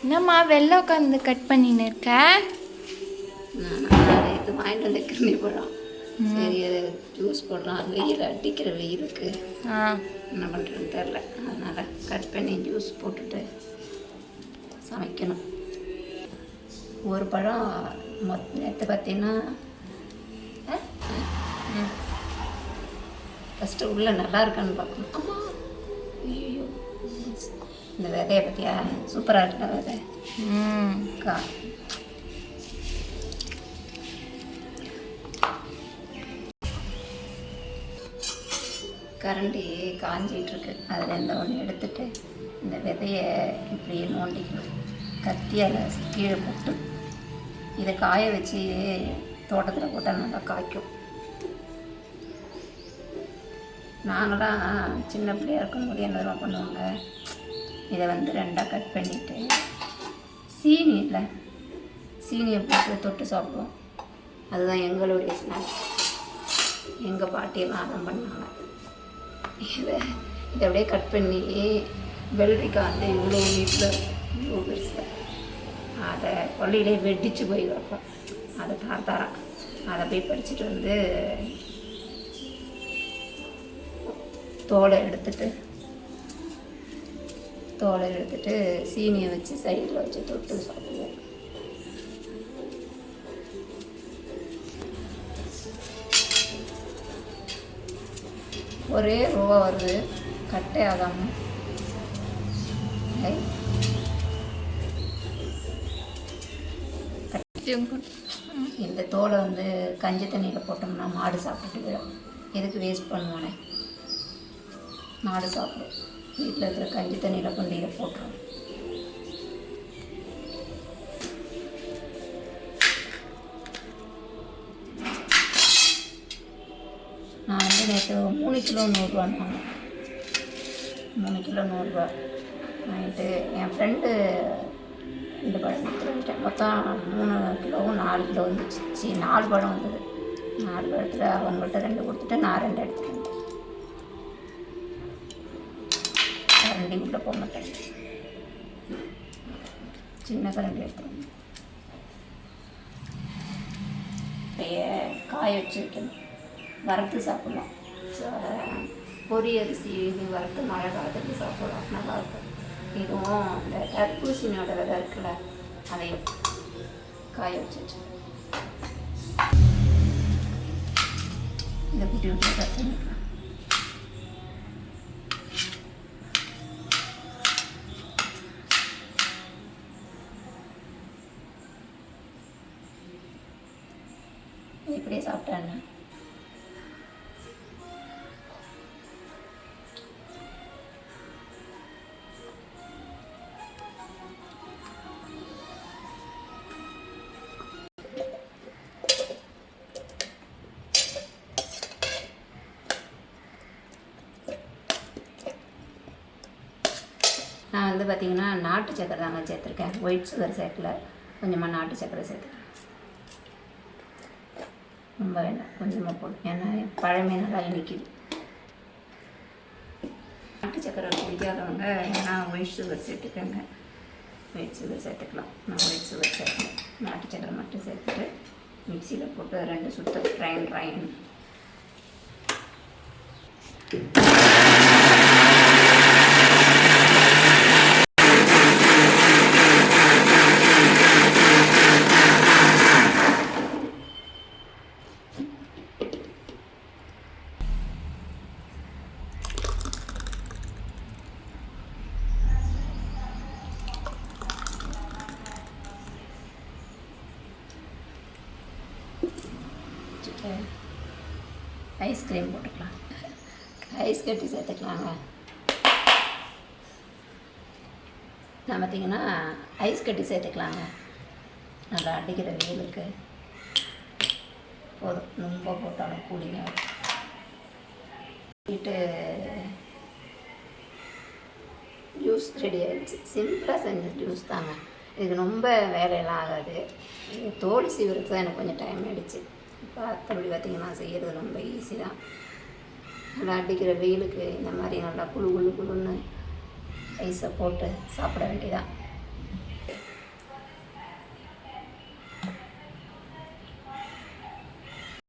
என்னம்மா வெளில உட்காந்து கட் பண்ணின்னு இருக்க? நான் இது வாங்கிட்டு வந்து கிருமி பழம். சரி அதை ஜூஸ் போடலாம். வெயில் அடிக்கிற வெயிலுக்கு என்ன பண்ணுறதுன்னு தெரில. அதனால் கட் பண்ணி ஜூஸ் போட்டுட்டு சமைக்கணும். ஒரு பழம் நேற்று பார்த்தீங்கன்னா ஃபஸ்ட்டு உள்ளே நல்லா இருக்கான்னு பார்க்கணும். அம்மா ஐயோ, இந்த விதையை பற்றியா சூப்பராக இருக்குடா விதை. கரண்டி காஞ்சிகிட்ருக்கு. அதில் இந்த ஒன்று எடுத்துட்டு இந்த விதையை இப்படியே நோண்டிக்கணும். கத்தியால் கீழே போட்டு இதை காய வச்சு தோட்டத்தில் போட்டால் நல்லா காய்க்கும். நாங்களாம் சின்ன பிள்ளையாக இருக்கும்போது என்னதான் பண்ணுவாங்க, இதை வந்து ரெண்டாக கட் பண்ணிவிட்டு சீனியை போட்டு தொட்டு சாப்பிடுவோம். அதுதான் எங்களுடைய ஸ்நாக்ஸ். எங்கள் பாட்டியெல்லாம் அதான் பண்ணாங்க. இதை அப்படியே கட் பண்ணி வெள்ளரிக்காய் வந்து இவ்வளோ வீட்டில் இவ்வளோ பெருசாக அதை கொள்ளையிலே வெடித்து போய் வைப்போம். அதை தாத்தாரான் அதை போய் பறிச்சுட்டு வந்து தோலை எடுத்துட்டு சீனியை வச்சு சைடில் வச்சு தொட்டு சாப்பிடுவோம். ஒரே ரூபா வருது, கட்டே ஆகாமல். இந்த தோலை வந்து கஞ்சி தண்ணியில் போட்டோம்னா மாடு சாப்பிட்டு விடும். எதுக்கு வேஸ்ட் பண்ணுவானே, மாடு சாப்பிடும். வீட்டில் இருக்கிற கஞ்சி தண்ணியில் கொண்டு இதை போட்டுரும். நான் வந்து நேற்று 3 கிலோ 100 ரூபான்னு 3 கிலோ 100 ரூபா வாங்கிட்டு என் ஃப்ரெண்டு 2 பழம் கொடுத்துட்டு வந்துட்டேன். மொத்தம் 3 கிலோவும் 4 கிலோ வந்துச்சு. 4 பழம் வந்தது. 4 பழத்தில் அவங்கள்ட்ட 2 கொடுத்துட்டு நான் 2 எடுத்துகிட்டு வந்தேன். கரண்டி உள்ளே போக மாட்டேன், சின்ன கரண்டி எடுத்துருவேன். அப்படியே காய வச்சு வைக்கணும், வறுத்து சாப்பிட்லாம். பொரி அரிசி இது வறுத்து மழை காலத்துக்கு சாப்பிட்லாம், நல்லாயிருக்கும். இதுவும் இந்த தர்பூசணியோட விதை இருக்குல்ல, அதையும் காய வச்சு இந்த குட்டி குட்டி கட் பண்ணிக்கலாம். இப்படியே சாப்பிட்டாங்க. நான் வந்து பார்த்திங்கன்னா நாட்டு சக்கரை தாங்க சேர்த்துருக்கேன். ஒயிட் சுகர் சேர்க்கல, கொஞ்சமாக நாட்டு சக்கரை சேர்த்துருக்கேன். ரொம்ப வேண்டாம், கொஞ்சமாக போடும். ஏன்னா பழமே நல்லா இனிக்குது. நாட்டு சக்கரை பிடிக்காதவங்க ஏன்னா ஒயிட் சுகர் சேர்த்துக்கோங்க. ஒயிட் சுகர் சேர்த்துக்கலாம். நான் ஒயிட் சுகர் சேர்த்துக்கலாம். நாட்டு சக்கரை மட்டும் சேர்த்துட்டு மிக்சியில் போட்டு 2 சுற்று ட்ரைன் ஐஸ்கிரீம் போட்டுக்கலாம். ஐஸ் கட்டி சேர்த்துக்கலாங்க. நான் பார்த்திங்கன்னா ஐஸ் கட்டி சேர்த்துக்கலாங்க. நல்லா அடிக்கிற வெயிலுக்கு போதும், ரொம்ப போட்டாலும் கூலிங்க. வீட்டு ஜூஸ் ரெடி ஆகிடுச்சு. சிம்பிளாக செஞ்ச ஜூஸ் தாங்க. இதுக்கு ரொம்ப வேலையெல்லாம் ஆகாது. தோல் சீவுறதுக்கு தான் எனக்கு கொஞ்சம் டைம் ஆகிடுச்சு. மற்றபடி பார்த்திங்கன்னா செய்கிறது ரொம்ப ஈஸி தான். நல்லா அடிக்கிற வெயிலுக்கு இந்த மாதிரி நல்லா குழுன்னு ஐஸை போட்டு சாப்பிட வேண்டியதான்.